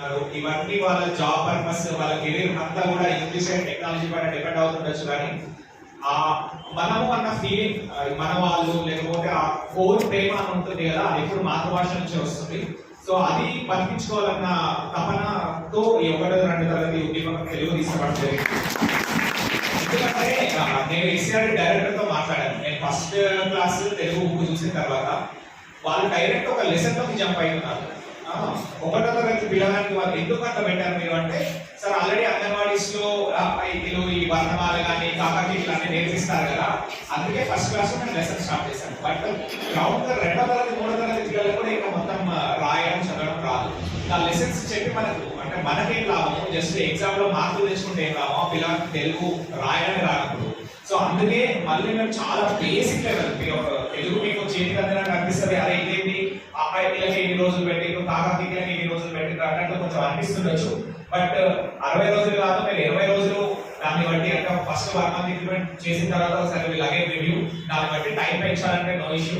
చేస్తున్నారు, ఇవన్నీ వాళ్ళ జాబ్ పర్పస్, వాళ్ళ కెరీర్ అంతా కూడా ఇంగ్లీష్ అండ్ టెక్నాలజీ పైన డిపెండ్ అవుతుండొచ్చు. కానీ ఆ మనము అన్న ఫీలింగ్, మన వాళ్ళు లేకపోతే ఆ కోర్ ప్రేమ అని ఉంటుంది కదా, అది ఎప్పుడు మాతృభాష నుంచి వస్తుంది. సో అది పంపించుకోవాలన్న తపనతో ఈ 1-2 తరగతి ఉద్యమం తెలుగు తీసుకోవడం జరిగింది. ఎందుకంటే నేను ఎస్ఆర్ డైరెక్టర్ తో మాట్లాడాను. నేను ఫస్ట్ క్లాస్ తెలుగు బుక్ చూసిన తర్వాత వాళ్ళు డైరెక్ట్ ఒక లెసన్ లోకి జంప్ అవుతున్నారు. 1వ తరగతి పిల్లగానికి వాళ్ళు ఎందుకు అట్లా పెట్టారు మీరు అంటే, సార్ ఆల్రెడీ అంగన్వాడీస్ లో ఈ వర్ణమాల కానీ కాకాకీలు అన్ని నేర్పిస్తారు కదా, అందుకే ఫస్ట్ క్లాస్ లో నేను లెసన్ స్టార్ట్ చేశాను. బట్ గ్రౌండ్ 2వ తరగతి 3వ తరగతి పిల్లలు కూడా ఇంకా మొత్తం రాయడం చదవడం రాదు. ఆ లెసన్స్ చెప్పి అంటే మనకేం లాభము, జస్ట్ ఎగ్జామ్ లో మార్కులు తెచ్చుకుంటే ఏం లాభం, పిల్లలకి తెలుగు రాయడానికి రానప్పుడు. సో అందుకే మళ్ళీ మేము చాలా బేసిక్ లెవెల్, తెలుగు మీకు చేతికి అందినట్టు అనిపిస్తుంది, అదే ఇదేంటి అబ్బాయి పిల్లలకి ఎన్ని రోజులు పెట్టిండ్రు, కాకాకీలకి ఎన్ని రోజులు పెట్టిండ్రు అన్నట్టు కొంచెం అనిపిస్తుండొచ్చు. బట్ 60 రోజులు కాదు, మీరు 20 రోజులు దాన్ని బట్టి ఫస్ట్ 1 మంత్ ఇంప్లిమెంట్ చేసిన తర్వాత ఒకసారి వీళ్ళు అగైన్ రివ్యూ, దాన్ని బట్టి టైం పెంచాలంటే నో ఇష్యూ.